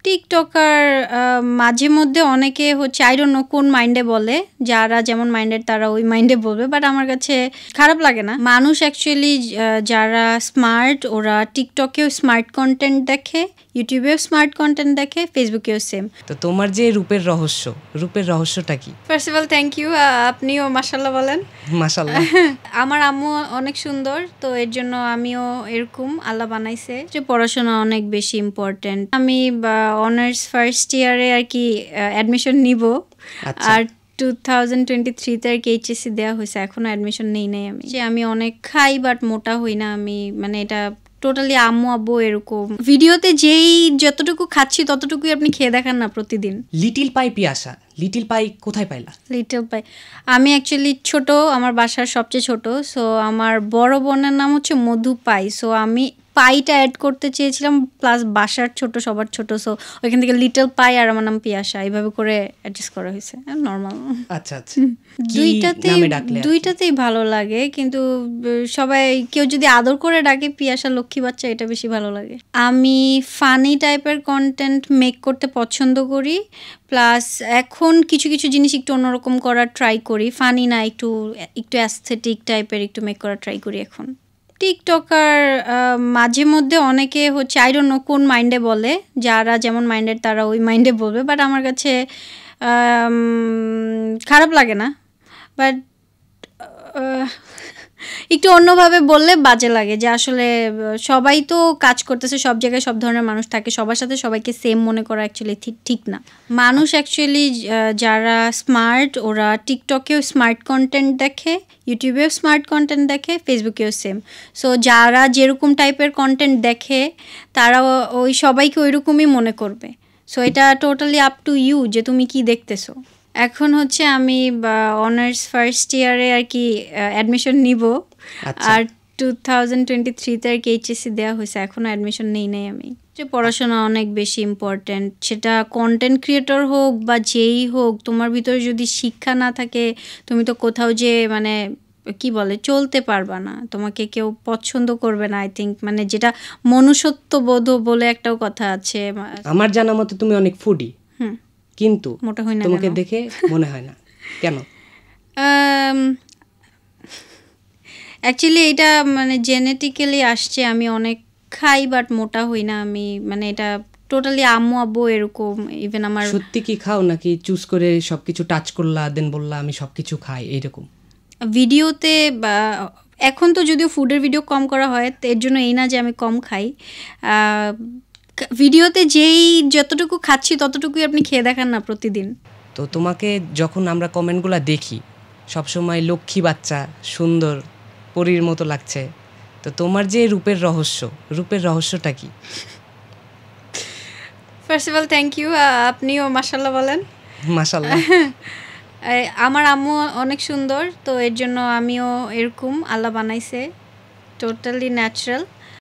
TikToker মাঝে মধ্যে অনেকে হচ্ছে আই ডোন্ট নো কোন মাইন্ডে বলে, যারা যেমন মাইন্ডের তারা ওই মাইন্ডে বলবে, বাট আমার কাছে খারাপ লাগে না। মানুষ অ্যাকচুয়ালি যারা স্মার্ট ওরা টিকটকেও স্মার্ট কন্টেন্ট দেখে, ইউটিউবেও স্মার্ট কন্টেন্ট দেখে, ফেসবুকেও সেম। তো তোমার যে রূপের রহস্যটা কি? First of all thank you, আপনিও মাশাআল্লাহ বলেন। মাশাআল্লাহ। আমার আম্মু অনেক সুন্দর, তো এর জন্য আমিও এরকম আল্লাহ বানাইছে যে পড়াশোনা অনেক বেশি ইম্পর্টেন্ট। আমি অনার্স ফার্স্ট ইয়ারে আর কি অ্যাডমিশন নিব, আর 2023 আর কি এইচএসসি দেওয়া হয়েছে, এখনো অ্যাডমিশন নেই নাই। আমি যে আমি অনেক খাই বাট মোটা হই না, আমি মানে এটা টোটালি আম্মু আব্বু এরকম। ভিডিওতে যেই যতটুকু খাচ্ছি ততটুকুই আপনি খেয়ে দেখান না প্রতিদিন। লিটল পাই পিয়াসা, লিটল পাই কোথায় পাইলা? লিটল পাই আমি অ্যাকচুয়ালি ছোট, আমার বাসার সবচেয়ে ছোট। সো আমার বড় বোনের নাম হচ্ছে মধু পাই। সো আমি পাইটা অ্যাড করতে চেয়েছিলাম, প্লাস বাসার ছোট সবার ছোট, সো ওইখান থেকে লিটল পাই আর আমার নাম পিয়াসা, এইভাবে করে অ্যাডজাস্ট করা হয়েছে। নর্মাল। আচ্ছা আচ্ছা। দুইটাতেই ভালো লাগে, কিন্তু সবাই কেউ যদি আদর করে ডাকে পিয়াসা লক্ষ্মী বাচ্চা, এটা বেশি ভালো লাগে। আমি ফানি টাইপের কন্টেন্ট মেক করতে পছন্দ করি, প্লাস এখন কিছু কিছু জিনিস একটু অন্যরকম করার ট্রাই করি। ফানি না, একটু অ্যাস্থেটিক টাইপের একটু মেক করার ট্রাই করি এখন। টিকটকার মাঝে মধ্যে অনেকে হচ্ছে আই ডোন্ট নো কোন মাইন্ডে বলে, যারা যেমন মাইন্ডের তারা ওই মাইন্ডে বলবে, বাট আমার কাছে খারাপ লাগে না। বাট একটু অন্যভাবে বললে বাজে লাগে, যে আসলে সবাই তো কাজ করতেছে, সব জায়গায় সব ধরনের মানুষ থাকে, সবার সাথে সবাইকে সেম মনে করা অ্যাকচুয়ালি ঠিক না। মানুষ অ্যাকচুয়ালি যারা স্মার্ট ওরা টিকটকেও স্মার্ট কন্টেন্ট দেখে, ইউটিউবেও স্মার্ট কন্টেন্ট দেখে, ফেসবুকেও সেম। সো যারা যেরকম টাইপের কন্টেন্ট দেখে তারা ওই সবাইকে ওই রকমই মনে করবে। সো এটা টোটালি আপ টু ইউ যে তুমি কি দেখতেছো। এখন হচ্ছে আমি অনার্স ফার্স্ট ইয়ারে আর কি অ্যাডমিশন নিব, আর 2023 আর কি এইচএসসি দেওয়া হয়েছে, এখনো অ্যাডমিশন নেই নাই। আমি যে পড়াশোনা অনেক বেশি ইম্পর্টেন্ট, সেটা কন্টেন্ট ক্রিয়েটর হোক বা যেই হোক, তোমার ভিতরে যদি শিক্ষা না থাকে তুমি তো কোথাও যে মানে কি বলে চলতে পারবা না, তোমাকে কেউ পছন্দ করবে না। আই থিঙ্ক মানে যেটা মনুষ্যত্ব বোধ বলে একটাও কথা আছে। আমার জানা মতে তুমি অনেক ফুডি, কিন্তু তোমাকে দেখে মনে হয় না কেন? অ্যাকচুয়ালি এটা মানে জেনেটিক্যালি আসছে, আমি অনেক খাই বাট মোটা হই না। আমি মানে এটা টোটালি আম্মু আব্বু এরকম। ইভেন আমার সত্যি কি খাও নাকি চুজ করে সবকিছু টাচ করলা দেন বললা আমি সবকিছু খাই এইরকম? ভিডিওতে এখন তো যদিও ফুডের ভিডিও কম করা হয়, তো এর জন্য এই না যে আমি কম খাই। ভিডিওতে যেই যতটুকু খাচ্ছি ততটুকুই আপনি খেয়ে দেখান না প্রতিদিন। তো তোমাকে যখন আমরা কমেন্টগুলো দেখি সবসময় লক্ষ্মী বাচ্চা, সুন্দর পরীর মতো লাগছে, তো তোমার যে রূপের রহস্যটা কি? First of all thank you, আপনিও মাশাআল্লাহ বলেন। মাশাআল্লাহ। আমার আম্মু অনেক সুন্দর, তো এর জন্য আমিও এরকম আল্লাহ বানাইছে, টোটালি ন্যাচারাল।